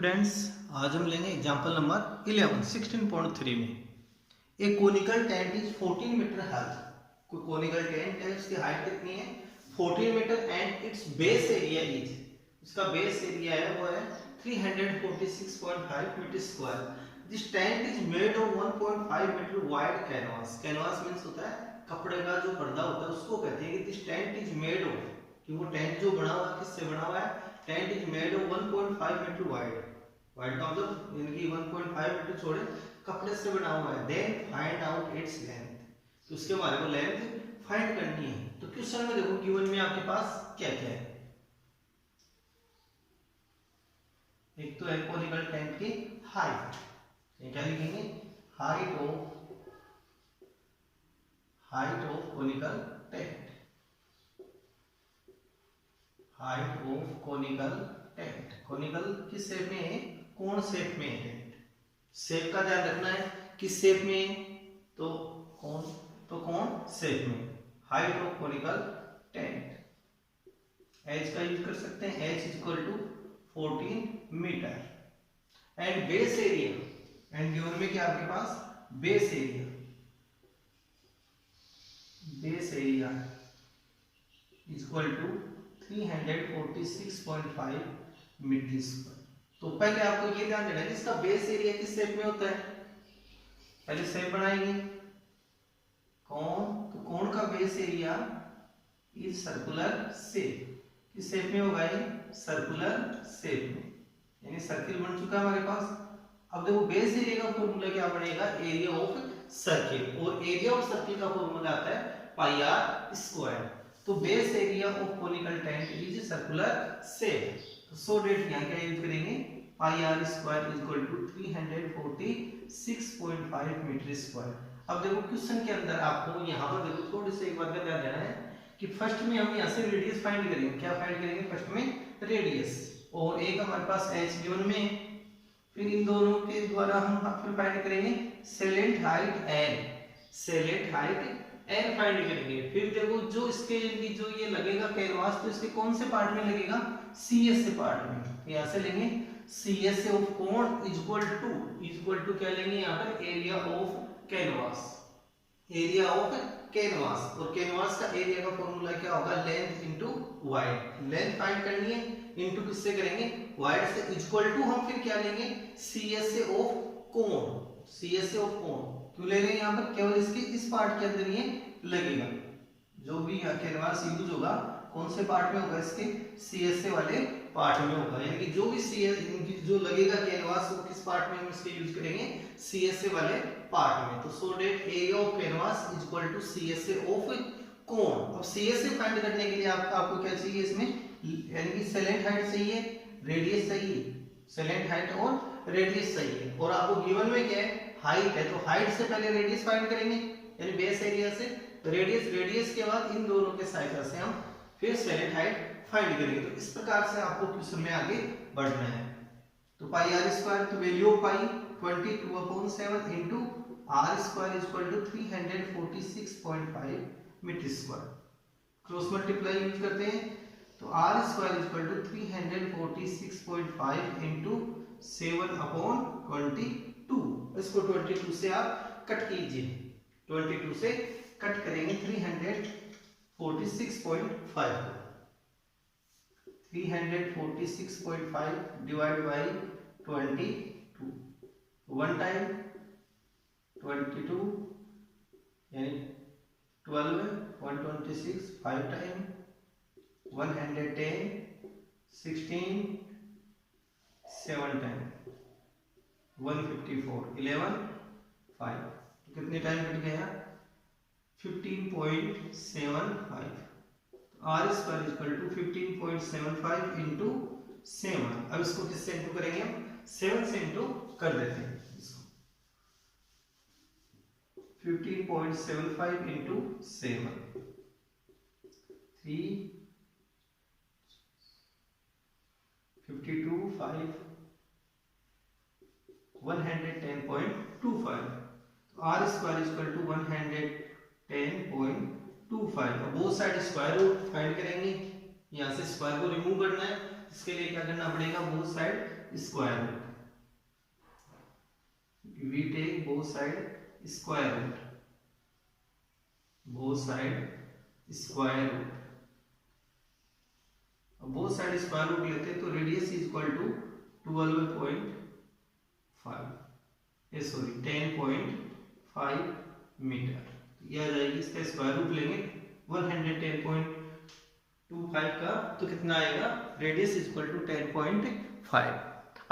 Students, आज हम लेंगे एग्जांपल नंबर 11 16.3 में। एक conical tent is 14 metre height. कोई कोनिकल टेंट है, उसकी हाइट कितनी है 14 metre and its base area is, इसका बेस एरिया है वो है 346.5 metre square. This tent is made of 1.5 metre wide canvas. Canvas means होता है कपड़े का जो पर्दा होता है, उसको कहते हैं कि this tent is made of, कि वो टेंट जो बना हुआ है किससे बना हुआ है, tent is made of 1.5 metre wide. Wide का मतलब इनकी 1.5 मीटर छोड़े कपड़े से बना हुआ है। Then find out its length, तो उसके बारे में लेंथ फाइंड करनी है। तो क्वेश्चन में देखो गिवन में आपके पास क्या क्या है। एक तो है कोनिकल टेंट की हाइट, ये क्या लिखेंगे, height of conical tent, height of conical tent. Conical किस शेप में है, कोण शेप में है। शेप का ध्यान रखना है, किस शेप में है, तो कोण शेप में। Height of conical tent, H का यूज कर सकते हैं, H is equal to 14 metre. And base area, and given में क्या आपके पास base area, base area is equal to 346.5 metre square. तो पहले आपको ये ध्यान देना है इसका बेस एरिया किस शेप में होता है। पहले शेप बनाएंगे कोण, तो कोण का base area is circular shape. किस शेप में होगा ये, सर्कुलर शेप में, यानी सर्किल बन चुका है हमारे पास। अब देखो बेस एरिया का फॉर्मूला क्या बनेगा, एरिया ऑफ सर्किल, और एरिया ऑफ सर्किल का फॉर्मूला आता है पाई आर स्क्वायर। तो base area of conical tent is circular shape, तो सो डेट यहां क्या यूज करेंगे, pi r square is equal to 346.5 metre square. अब देखो क्वेश्चन के अंदर आपको यहां पर देखो थोड़ी सी एक बात का ध्यान देना है कि फर्स्ट में हम यहां से रेडियस फाइंड करेंगे। क्या फाइंड करेंगे, फर्स्ट में रेडियस, और एक हमारे पास एच गिवन में, फिर इन दोनों के द्वारा हम फिर फाइंड करेंगे salient height L, salient height L find करेंगे। फिर देखो जो इसके जो ये लगेगा कैनवास, तो इसके कौन से पार्ट में लगेगा, सी एस से पार्ट में। यहां से लेंगे सी एस से ऑफ कोण इक्वल टू क्या लेंगे यहाँ पर, area of canvas, area of canvas. और कैनवास का एरिया का फॉर्मूला क्या होगा, length into wide. Length find करनी है, इनटू किससे करेंगे, वाइड से, इक्वल टू हम फिर क्या लेंगे, सी एस से ऑफ कोण, सी एस से ऑफ कोण क्यों ले रहे हैं यहाँ पर, केवल इसके इस पार्ट के अंदर ये लगेगा। जो भी कैनवास यूज होगा कौन से पार्ट में होगा, इसके सीएसए वाले पार्ट में होगा, यानी कि जो भी सीएस जो लगेगा कैनवास वो किस पार्ट में हम इसके यूज करेंगे, सीएसए वाले पार्ट में। तो so that area of canvas is equal to CSA of cone. अब सीएसए फाइंड करने के लिए आपको क्या चाहिए इसमें, यानी कि सेलेंट हाइट चाहिए, रेडियस चाहिए, सेलेंट हाइट और रेडियस चाहिए। और आपको गिवन में क्या है, हाइट है, तो हाइट से पहले रेडियस फाइंड करेंगे, यानी बेस एरिया से रेडियस के बाद इन दोनों के साइड से हम फिर सेलेंट हाइट फाइंड करेंगे। तो इस प्रकार से आपको क्वेश्चन में आगे बढ़ना है। तो पाई आर स्क्वायर, तो value of pi 22/7 into r square is equal to 346.5 metre square. Cross multiply use करते हैं, तो r square is equal to 346.5 into 7/22। इसको 22 से आप कट कीजिए, 22 से कट करेंगे 346.5 को, 346.5 डिवाइड बाई 22, वन टाइम 22 यानी 12, 126, 5 टाइम 110, 16, 7 टाइम 154, 11, 5, तो कितने टाइम कट गया, 15.75। R square equal to 15.75 into 7। अब इसको किससे इंटू करेंगे, हम 7 से इंटू कर देते हैं इसको, 15.75 into 7, 352, 5, 110.25। R square equal to 110.25। अब both side square root find करेंगे, यहाँ से स्क्वायर को रिमूव करना है, इसके लिए क्या करना पड़ेगा, both side square root, we take both side square root, both side square root. अब both side square root लेते हैं तो radius is equal to 12.5 10.5 metre. ये आ जाएगी, इसका स्क्वायर रूट लेंगे 110.25 का तो कितना आएगा, रेडियस इज इक्वल टू 10.5।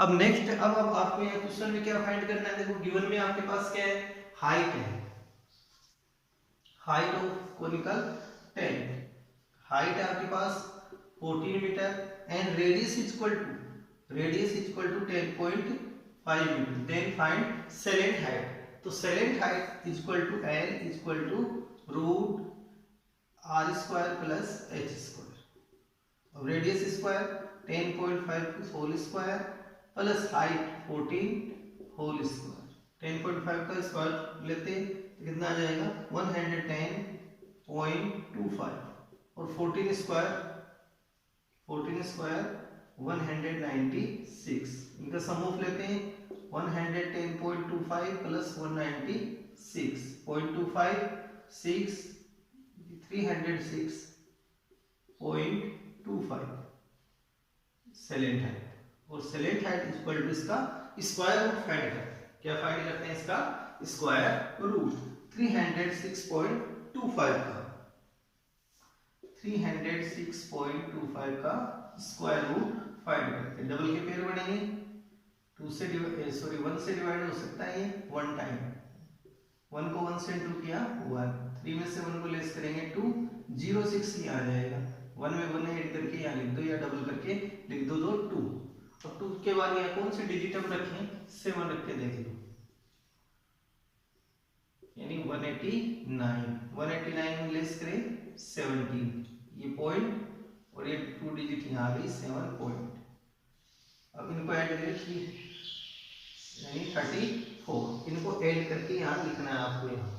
अब नेक्स्ट, अब आपको यहाँ क्वेश्चन में क्या फाइंड करना है, देखो गिवन में आपके पास क्या है, हाइट है, height of conical tent, height है आपके पास 14 metre and radius is equal to 10.5 metre. Then find slant height, तो slant height is equal to L is equal to root R square plus H square, अब radius square 10.5 whole square plus height 14 whole square, 10.5 का square लेते हैं तो कितना आ जाएगा 110.25 और 14 square 196, इनका सम ऑफ लेते हैं 110.25 प्लस 196.25 306.25 सेलेंट हाइट, और सेलेंट हाइट इक्वल टू इसका स्क्वायर रूट फाइंड करते हैं, क्या फाइंड करते हैं, इसका स्क्वायर रूट 306.25 का 306.25 का स्क्वायर रूट फाइंड करते हैं। डबल के पेयर बनेंगे, 1 से डिवाइड हो सकता है ये 1 टाइम, 1 को 1 से इंटू किया 1, 3 में से 1 को लेस करेंगे 2, 06 ये आ जाएगा, 1 में 1 ऐड करके यहाँ लिख दो या डबल करके लिख दो 2। अब 2 के बाद यहाँ कौन से डिजिट हम रखें, 7 रख के देख लो, यानी 189 में लेस करें 17, ये पॉइंट और ये 2 डिजिट यहाँ आ गई 7 पॉइंट। अब इनको ऐड करें यानी 34, इनको ऐड करके यहाँ लिखना है आपको यहाँ।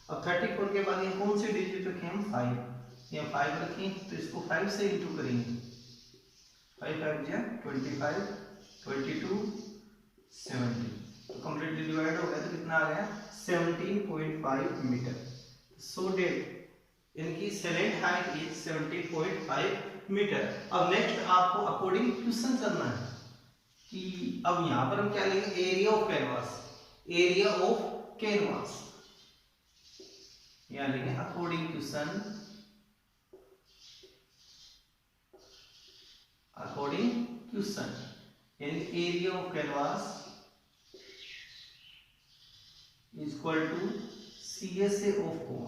अब 34 के बाद यहाँ कौन से डिजिट रखें हम, 5, यहाँ 5 रखें तो इसको 5 से इंटू करेंगे, 5 5 जा 25, 22, 17 तो कंप्लीटली डिवाइड हो गया तो कितना आ गया 17.5 मीटर। सो डेट इनकी सेलेंट हाइट इज 17.5 मीटर। अब नेक्स्ट आपको अकॉर्डिंग क्वेश्चन करना है कि अब यहां पर हम क्या लेंगे, area of canvas, area of canvas यहां लेंगे अकॉर्डिंग क्वेश्चन, अकॉर्डिंग क्वेश्चन यानी area of canvas is equal to CSA of cone,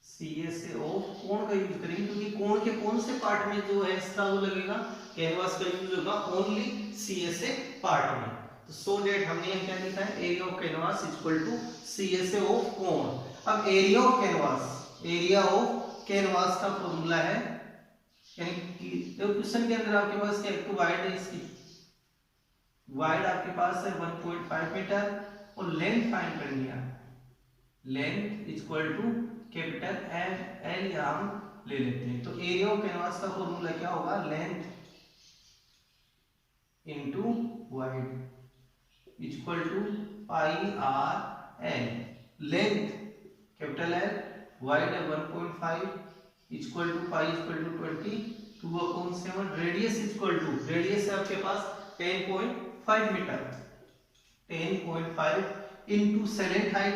CSA of cone का यूज करेंगे क्योंकि कोण के कौन से पार्ट में जो है इसका वो लगेगा, कैनवास का यूज होगा ओनली CSA पार्ट में। तो सो दैट हमने यहाँ क्या लिखा है, area of canvas is equal to CSA of cone. अब एरिया ऑफ कैनवास का फॉर्मूला है, यानी कि तो क्वेश्चन के अंदर आपके पास क्या है, वाइड है, इसकी वाइड आपके पास है 1.5 मीटर और लेंथ फाइंड करनी है, length is equal to capital L यहाँ हम ले लेते हैं। तो एरिया ऑफ कैनवास का फॉर्मूला क्या होगा, length into wide is equal to pi r l, length capital L, wide है 1.5 is equal to pi is equal to 22/7, radius is equal to, radius है आपके पास 10.5 metre, 10.5 into slant height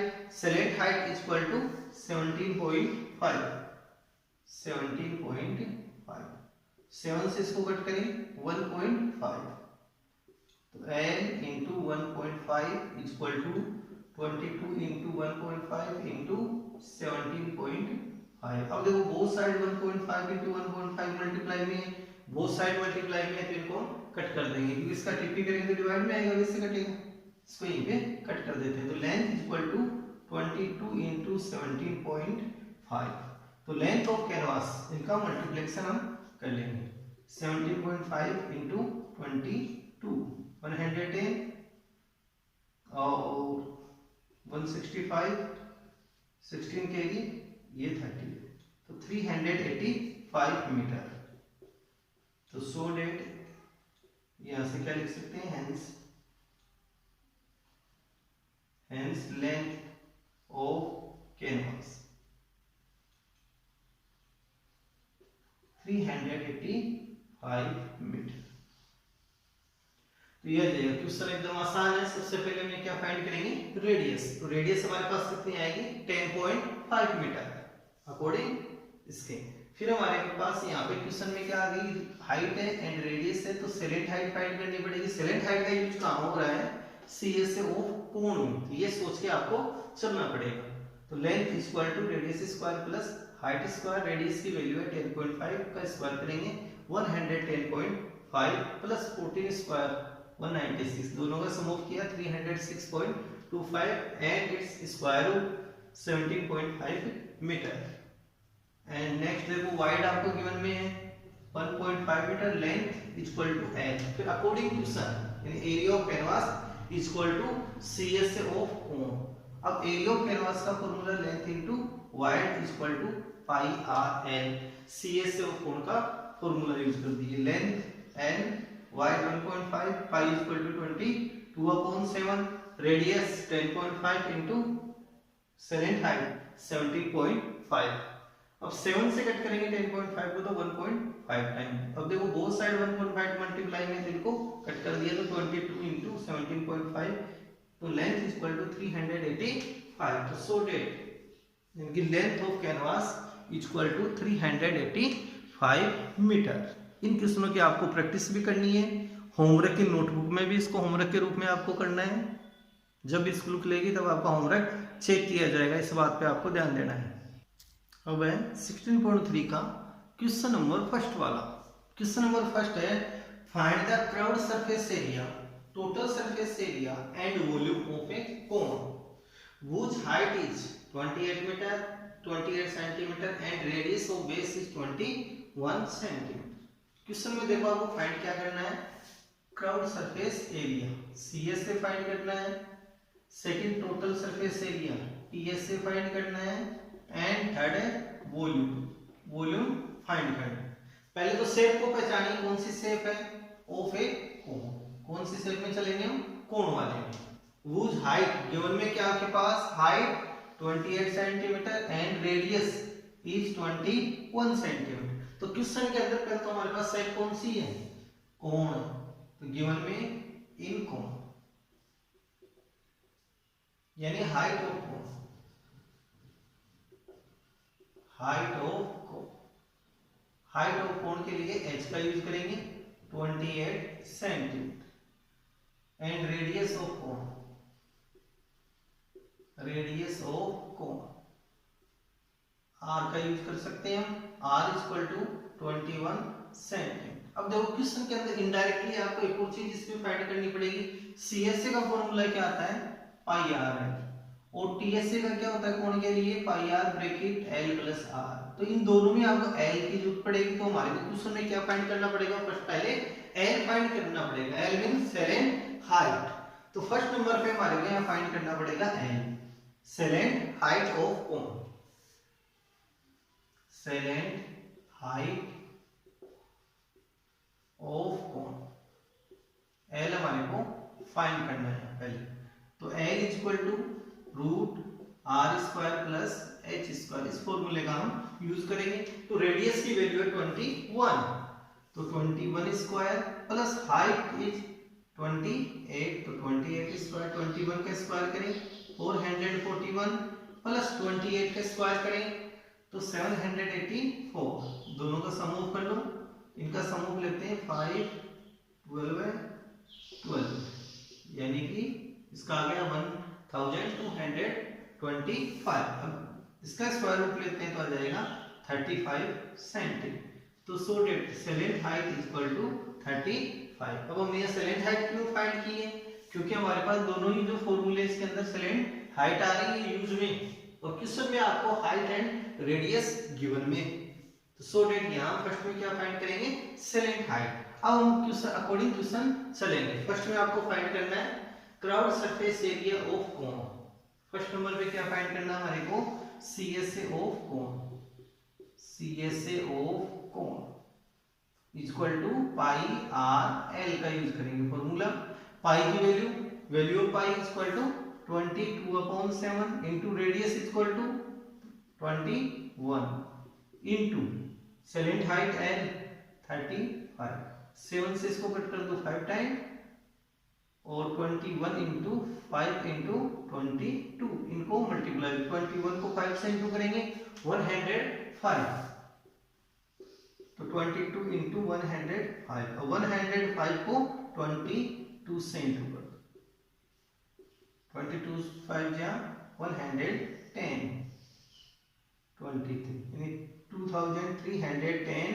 is equal to 17.5, 7 से इसको cut करें 1.5, तो L into 1.5 is equal to 22 into 1.5 into 17.5। अब देखो बोथ साइड 1.5 इंटू 1.5 मल्टीप्लाई में, बोथ साइड मल्टीप्लाई में, तो इनको कट कर देंगे क्योंकि इसका टिप्पी करेंगे तो डिवाइड में आएगा, इससे कटेगा, इसको यहीं पे कट कर देते हैं। तो length is equal to 22 into 17.5, तो लेंथ ऑफ कैनवास इनका मल्टीप्लिकेशन हम कर लेंगे, 17.5 इंटू 22 110 और 165 16 kg, ये 30, तो 385 मीटर। तो सो डेट यहां से क्या लिख सकते हैं, hence length of canvas 385 metre. तो यह जाएगा क्वेश्चन एकदम आसान है। सबसे पहले हम क्या फाइंड करेंगे, रेडियस। तो रेडियस हमारे पास कितनी आएगी, 10.5 मीटर अकॉर्डिंग इसके। फिर हमारे पास यहाँ पे क्वेश्चन में क्या आ गई, हाइट है एंड रेडियस है, तो सेलेंट हाइट फाइंड करनी पड़ेगी। सेलेंट हाइट का यूज कहाँ हो रहा है, CS से ऑफ कोण में, तो ये सोच के आपको चलना पड़ेगा। तो length equal to radius square plus height square, radius की वैल्यू है 10.5 का स्क्वायर करेंगे 110.5 प्लस 14 स्क्वायर 196, दोनों का सम ऑफ किया 306.25 and its square root 17.5 metre. And next देखो वाइड आपको गिवन में है 1.5 metre, length equal to L. फिर अकॉर्डिंग टू सन यानी area of canvas equal to CS से ऑफ कोण। अब एरिया ऑफ कैनवास का formula length into wide equal to pi are L. CS से ऑफ कोण का फॉर्मूला यूज कर दीजिए, length n wide 1.5 pi equal to 20 2/7, radius 10.5 into slant height 17.5। अब 7 से cut करेंगे 10.5 को तो 1.5 टाइम। अब देखो बोथ साइड 1.5 मल्टीप्लाई में इनको कट कर दिया तो 22 इनटू 17.5, तो लेंथ इक्वल टू 385। तो सो डेट यानी कि length of canvas equal to 385 metre. इन क्वेश्चनों की आपको प्रैक्टिस भी करनी है, होमवर्क की नोटबुक में भी इसको होमवर्क के रूप में आपको करना है। जब स्कूल खुलेगी तब आपका होमवर्क चेक किया जाएगा, इस बात पे आपको ध्यान देना है। अब है 16.3 का क्वेश्चन नंबर फर्स्ट वाला। क्वेश्चन नंबर फर्स्ट है, find the curved surface area, total surface area and volume of A cone whose height is 28 meter 28 centimeter and radius of base is 21 centimeter। Question में देखो आपको find क्या करना है, curved surface area CS से find करना है, second total surface area TS से फाइंड करना है, एंड थर्ड है वॉल्यूम फाइंड करना है। पहले तो शेप को पहचानिए, कौन सी शेप है, ऑफ ए कोन। कौन सी शेप में चलेंगे हम, कोन वाले में। whose height गिवन में क्या आपके पास, height 28 centimetre and radius is 21 centimetre. तो क्वेश्चन के अंदर पहले तो हमारे पास शेप कौन सी है, कोण। तो गिवन में इन कोण यानी हाइट ऑफ कोण, हाइट ऑफ कोण के लिए h का यूज करेंगे 28 सेंटीमीटर एंड रेडियस ऑफ कोण r का यूज कर सकते हैं हम, r इक्वल टू 21 सेंटीमीटर। अब देखो क्वेश्चन के अंदर इनडायरेक्टली आपको एक और चीज इसमें फाइंड करनी पड़ेगी। CSA का फॉर्मूला क्या आता है, पाई आर है, और TSA का क्या होता है कोण के लिए, pi are bracket L plus R। तो इन दोनों में आपको L की जरूरत पड़ेगी। तो हमारे को क्वेश्चन में क्या फाइंड करना पड़ेगा, फर्स्ट पहले L फाइंड करना पड़ेगा। L means salient height. तो फर्स्ट नंबर पे हमारे को यहाँ फाइंड करना पड़ेगा L, salient height of cone, slant height of कोण। L हमारे को फाइंड करना है पहले। तो L equal to root R square plus H square, इस फॉर्मूले का हम यूज करेंगे। तो रेडियस की वैल्यू है 21, तो 21 स्क्वायर प्लस हाइट इज 28, तो 28 स्क्वायर 21 का स्क्वायर करें 441 प्लस 28 का स्क्वायर करें तो 784, दोनों का सम ऑफ कर लो। इनका सम ऑफ लेते हैं 5 12 12, यानी कि इसका आ गया 1225। अब इसका स्क्वायर रूट लेते हैं तो आ जाएगा 35 सेंटीमीटर। तो so that slant height equal to 35। अब हमने सेलेंट हाइट क्यों फाइंड की है, क्योंकि हमारे पास दोनों ही जो फॉर्मूले इसके अंदर सेलेंट हाइट आ रही है यूज में, और क्वेश्चन में आपको हाइट एंड रेडियस गिवन में। तो सो डेट यहाँ फर्स्ट में क्या फाइंड करेंगे, सेलेंट हाइट। अब हम क्वेश्चन अकॉर्डिंग क्वेश्चन चलेंगे। फर्स्ट में आपको फाइंड करना है curved surface area of cone. First number पे क्या फाइंड करना है हमारे को, CSA of cone, CSA of cone. Equal to pi are L का यूज करेंगे फॉर्मूला। पाई की value of pi equal to 22/7 into radius equal to 21 into slant height L 35। 7 से इसको कट कर दो 5 टाइम और 21 इंटू 5 इंटू 22 इनको multiply 21 को 5 से इंटू करेंगे 105 तो 22 इंटू 105 और 105 को 22 से इंटू कर दो 22 5 जा 110 23 यानी 2310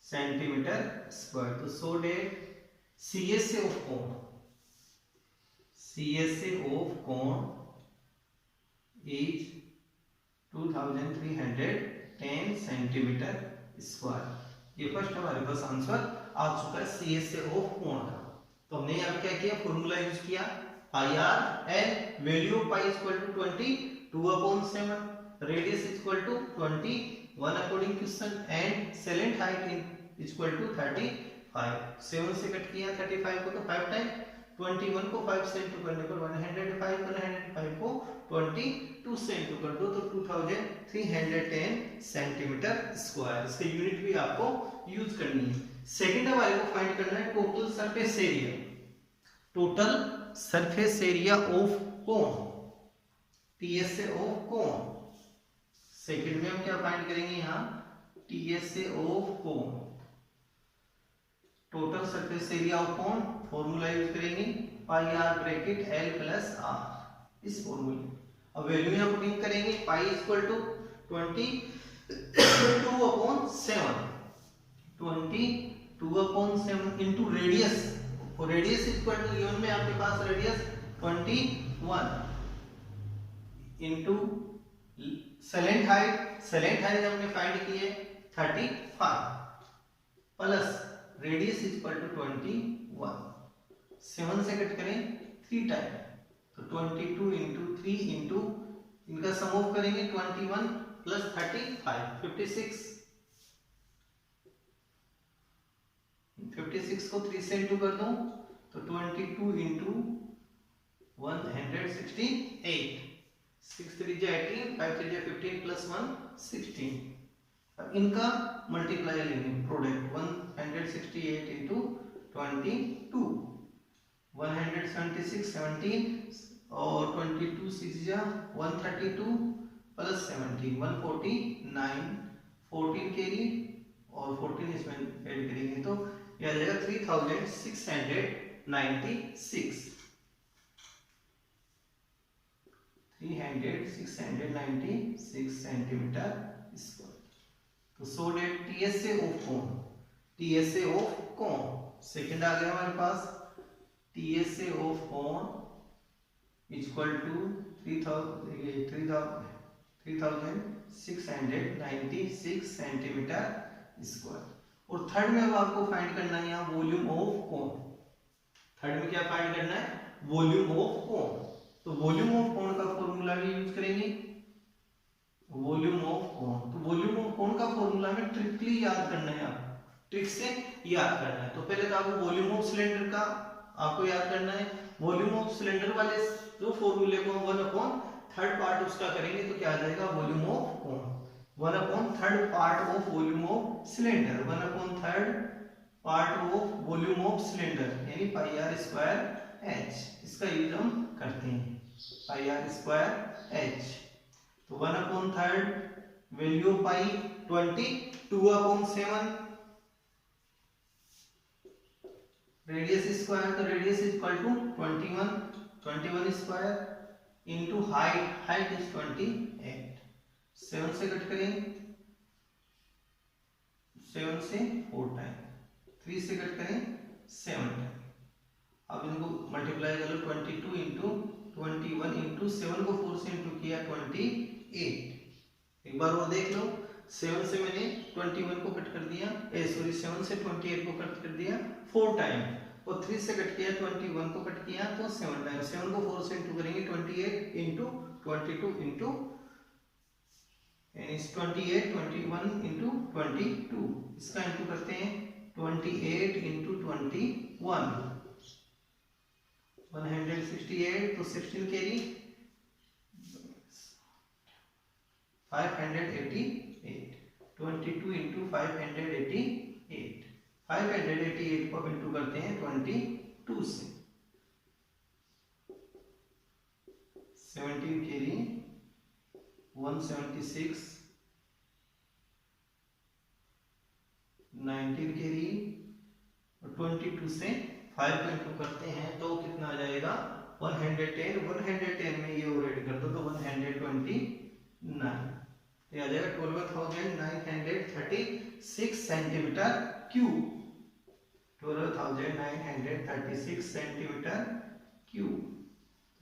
सेंटीमीटर स्क्वायर। तो सो डेट CSA ऑफ कोण is 2310 सेंटीमीटर स्क्वायर। ये फर्स्ट हमारे पास आंसर आ चुका है CSA ऑफ कोण का। तो हमने यहाँ क्या किया फॉर्मूला यूज किया pi are L value of pi equal to 22/7 radius equal to 21 according question and slant height equal to 35। 7 से कट किया 35 को तो 5 टाइम 21 को 5 से इंटू करने पर 105 को 22 से इंटू कर दो तो 2310 सेंटीमीटर स्क्वायर। इसका यूनिट भी आपको यूज करनी है। सेकंड हमारे को फाइंड करना है total surface area. Total surface area of cone TSA of cone. Second में हम क्या फाइंड करेंगे यहाँ TSA of cone total surface area of cone formula use करेंगे pi are bracket L plus r इस फॉर्मूले। अब वैल्यू यहां पुटिंग करेंगे pi equal to 22/7 into radius और रेडियस इक्वल टू गिवन में आपके पास रेडियस 21 इनटू सेलेंट हाइट हमने फाइंड की है 35 प्लस रेडियस इक्वल टू 21। 7 से कट करें 3 टाइम तो 22 इंटू 3 इंटू इनका सम ऑफ करेंगे 21 प्लस 35 56 को 3 से इंटू कर दूं तो 22 इंटू 168 6 3 जा 18 5 3 जा 15 प्लस 1 16। अब इनका मल्टीप्लाई लेंगे प्रोडक्ट 168 इंटू 22 176 17 और 22 6 जा 132 प्लस 17 149 14 कैरी और 14 इसमें ऐड करेंगे तो यह आ जाएगा 3696 696 सेंटीमीटर स्क्वायर। तो so that TSA of cone second आ गया हमारे पास TSA of cone equal to 3696 centimetre square. और थर्ड में अब आपको फाइंड करना है यहाँ वॉल्यूम ऑफ कोन। थर्ड में क्या फाइंड करना है वॉल्यूम ऑफ कोन। तो वॉल्यूम ऑफ कोन का फॉर्मूला भी यूज करेंगे वॉल्यूम ऑफ कोन। तो वॉल्यूम ऑफ कोन का फॉर्मूला में ट्रिकली याद करना है ट्रिक से याद करना है। तो पहले तो आपको वॉल्यूम ऑफ सिलेंडर का आपको याद करना है। वॉल्यूम ऑफ सिलेंडर वाले जो फॉर्मूले को 1/3 पार्ट उसका करेंगे तो क्या आ जाएगा volume of cone 1/3 part of volume of cylinder 1/3 part of volume of cylinder यानी पाई आर स्क्वायर एच। इसका यूज हम करते हैं पाई आर स्क्वायर एच। तो 1/3 value of pi 22/7 radius square तो radius equal to 21 square into height is 28। 7 से cut करें 7 से 4 टाइम 3 से कट करें 7 टाइम। अब इनको मल्टीप्लाई कर लो 22 इंटू 21 इंटू 7 को 4 से इंटू किया 28। एक बार वो देख लो 7 से मैंने 21 को कट कर दिया 7 से 28 को कट कर दिया 4 टाइम और 3 से कट किया 21 को कट किया तो 7 टाइम। 7 को 4 से इंटू करेंगे 28 इंटू 22 इंटू 28 21 इंटू 22 इसका इंटू करते हैं 28 इंटू 21, 168, तो 16 कैरी 588, 22 इंटू 588, 588 को इंटू करते हैं 22 से, 17 कैरी 176, 19 कैरी, 22 से 5 को इंटू करते हैं तो कितना आ जाएगा 110, 110 में ये ऑलरेडी कर दो तो 129, ये आ जाएगा 12,936 centimetre cube, 12,936 centimetre cube.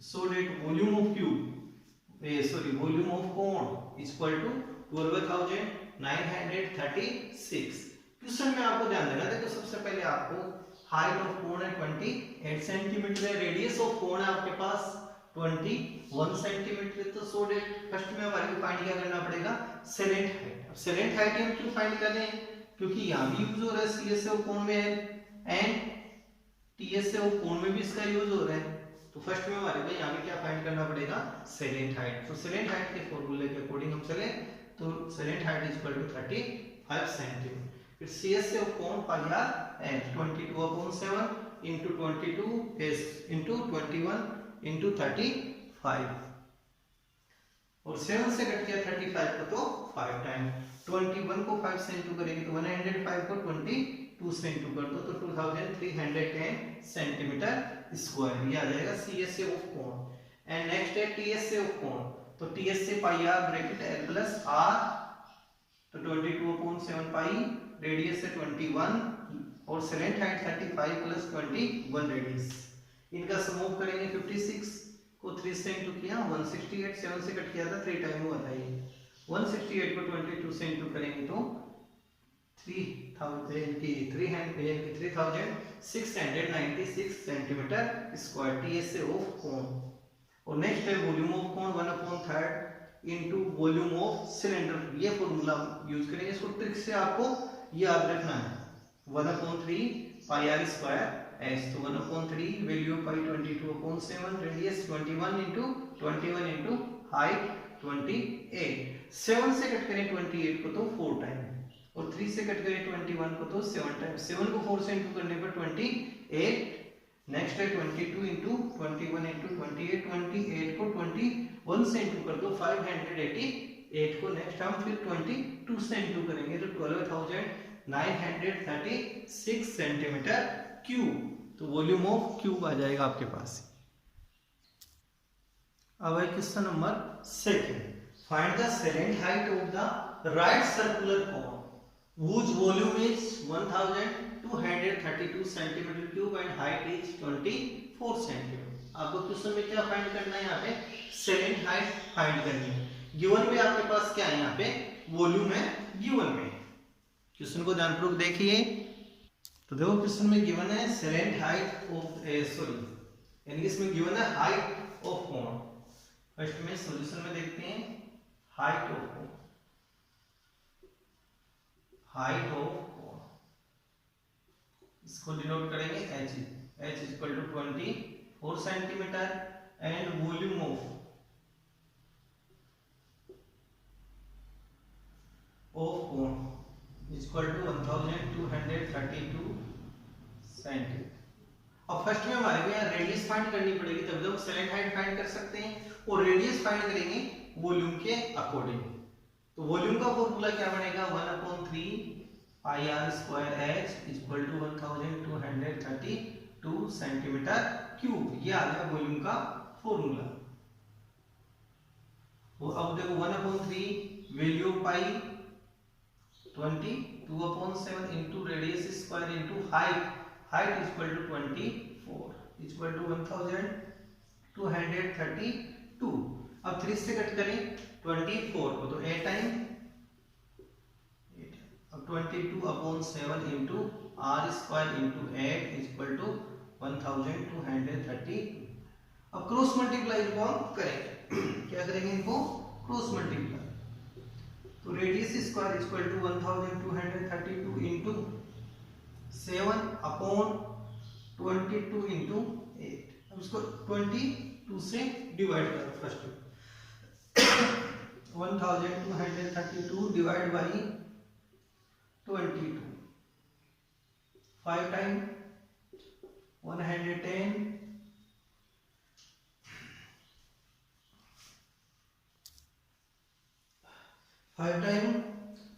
So that volume of cube, volume of cone is equal to 12,936। Question में आपको ध्यान देना है, देखो सबसे पहले आपको हाइट ऑफ कोन है 28 सेंटीमीटर है, रेडियस ऑफ कोन है आपके पास 21 सेंटीमीटर, तो सो डेट फर्स्ट में हमारे को फाइंड क्या करना पड़ेगा सेलेंट हाइट। अब सेलेंट हाइट हम क्यों फाइंड कर रहे हैं, क्योंकि यहाँ भी यूज हो रहा है सीएसए ऑफ कोन में है एंड टीएसए ऑफ कोन में भी इसका यूज हो रहा है, तो फर्स्ट में हमारे को यहाँ पे क्या फाइंड करना पड़ेगा सेलेंट हाइट। तो सेलेंट हाइट के फॉर्मूले के अकॉर्डिंग हम चले तो slant height is equal to 35 centimetre, फिर CSA of cone pi r H 22/7 into 22 is into 21 into 35, और 7 से कट गया 35 को तो 5 टाइम, 21 को 5 से इंटू करेंगे तो 105 को 22 से इंटू कर दो तो 2310 सेंटीमीटर स्क्वायर, ये आ जाएगा CSA of cone. And next है टीएसए ऑफ कोन, तो TSA pi are bracket L plus R, तो 22/7 पाई, रेडियस है 21 और सेलेंट हाइट 35 प्लस 21 रेडियस, इनका समूह करेंगे 56 को 3 से इंटू किया 168, 7 से कट किया था 3 टाइम हुआ था ये, 168 को 22 से इंटू करेंगे तो 3696 सेंटीमीटर स्क्वायर, टीएसए ऑफ कोन। और नेक्स्ट है volume of cone 1/3 into volume of cylinder, ये फॉर्मूला यूज करेंगे, इसको ट्रिक से आपको याद रखना है, 1/3 पाई आर स्क्वायर एस, तो 1/3 value of pi 22/7, radius 21 into height 28, 7 से कट करें 28 को तो 4 टाइम, और 3 से कट करें 21 को तो 7 टाइम, 7 को 4 से इंटू करने पर 28, नेक्स्ट है 22 इंटू 21 इंटू 28, 28 को 21 से इंटू कर दो 588 को, नेक्स्ट हम फिर 22 से इंटू करेंगे तो 12,936 सेंटीमीटर क्यूब, तो वॉल्यूम ऑफ क्यूब आ जाएगा आपके पास। अब है question number 2, find the salient height of the right circular cone whose volume is 1232 centimetre cube and height is 24 centimetre. आपको क्वेश्चन में क्या फाइंड करना है, यहाँ पे सेलेंट हाइट फाइंड करनी है। गिवन में आपके पास क्या है, यहाँ पे वॉल्यूम है गिवन में, क्वेश्चन को ध्यानपूर्वक देखिए। तो देखो क्वेश्चन में गिवन है सेलेंट हाइट ऑफ यानी इसमें गिवन है हाइट ऑफ कोन। फर्स्ट में सॉल्यूशन में देखते हैं height of cone, height of cone इसको डिनोट करेंगे h equal to 24 centimetre and volume of cone equal to 1232 centimetre. अब फर्स्ट में हमारे को यहाँ रेडियस फाइंड करनी पड़ेगी, तब जब सेलेंट हाइट फाइंड कर सकते हैं, और रेडियस फाइंड करेंगे वॉल्यूम के अकॉर्डिंग। तो वॉल्यूम का फॉर्मूला क्या बनेगा 1/3 pi r square H equal to 1232 centimetre cube, ये आ गया वॉल्यूम का फॉर्मूला। तो अब देखो 1/3 value of pi 22/7 into radius square into height equal to 24 equal to 1232। अब 3 से कट करें 24 को तो 8 टाइम, अब 22/7 into R square into 8 equal to 1232। अब क्रॉस मल्टीप्लाई को हम करेंगे, क्या करेंगे इनको क्रॉस मल्टीप्लाई, तो radius square equal to 1232 into उसको 22 से डिवाइड करो फर्स्ट में 1232 डिवाइड बाई 22 5 टाइम 110 5 टाइम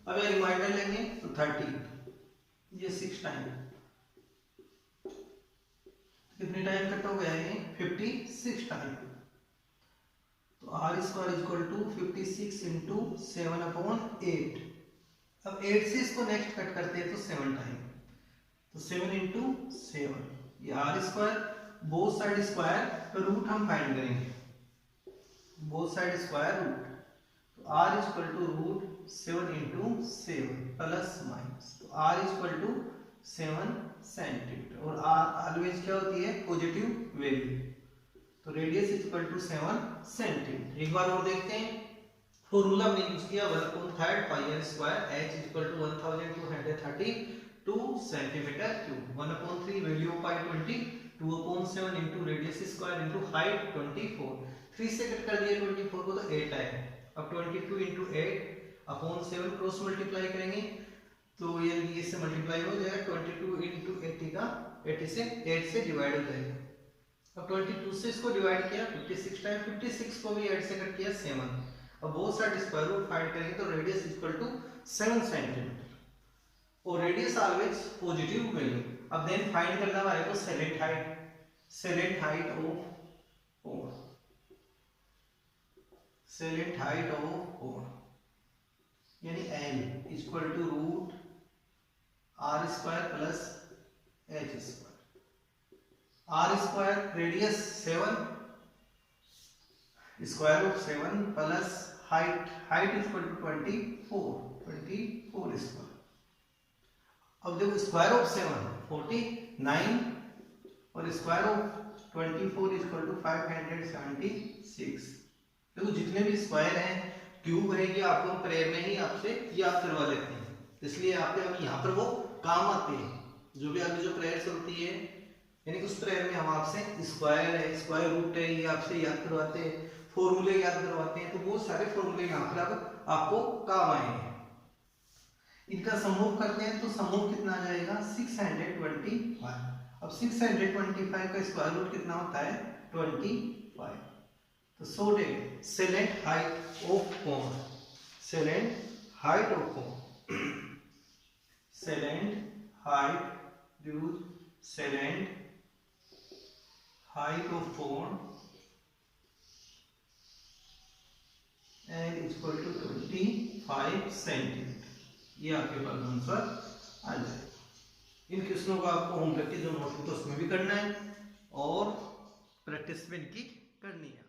अब ये रिमाइंडर लेंगे तो 30 ये 6 टाइम कितने टाइम कट हो गया ये 56 टाइम तो r square equal to 56 into 7/8 अब 8 से इसको नेक्स्ट कट करते हैं तो 7 टाइम तो 7 इंटू 7 ये r square both side square तो रूट हम फाइंड करेंगे बोथ साइड स्क्वायर रूट तो r equal to root 7 into 7 plus minus तो r इक्वल टू 7 सेंटीमीटर और r ऑलवेज क्या होती है पॉजिटिव वैल्यू तो रेडियस इक्वल टू 7 सेंटीमीटर। एक बार और देखते हैं फॉर्मूला हमने यूज किया 1/3 pi r square h equal to 1232 centimetre cube 1/3 value of pi 20 2/7 into radius square into height 24 3 से कट कर दिया 24 को तो 8 आएगा अब 22 इंटू 8/7 क्रॉस मल्टीप्लाई करेंगे तो ये से मल्टीप्लाई हो जाएगा 22 इंटू 80 का 80 से 8 से डिवाइड हो जाएगा अब 22 से इसको डिवाइड किया 56 टाइम 56 को भी 8 से कट किया 7 अब both side square root find करेंगे तो रेडियस इक्वल टू 7 सेंटीमीटर और रेडियस ऑलवेज पॉजिटिव वैल्यू। अब देन फाइंड करना हमारे को slant height of cone slant height of cone यानी L equal to root r square plus h square r square radius 7 square root 7 plus height equal to 24 square अब देखो square of 7 49 और square of 24 equal to 576 देखो जितने भी square हैं cube है ये आपको प्रेयर में ही आपसे याद करवा देते हैं इसलिए आपके हम यहाँ पर वो काम आते हैं जो भी आपकी जो प्रेयर्स होती है यानी उस प्रेयर में हम आपसे स्क्वायर है स्क्वायर रूट है ये आपसे याद करवाते हैं फॉर्मूले याद करवाते हैं तो वो सारे फॉर्मूले यहाँ पर अब आपको काम आएंगे। इनका समूह करते हैं तो समूह कितना आ जाएगा 625 अब 625 का स्क्वायर रूट कितना होता है 25 तो सो salient height of cone slant height of cone slant height use salient height of कोण एंड इक्वल टू 25 सेंटीमीटर ये आपके पास आंसर आ जाएगा। इन क्वेश्चनों को आपको होमवर्क की जो नोटबुक है उसमें भी करना है और प्रैक्टिस में इनकी करनी है।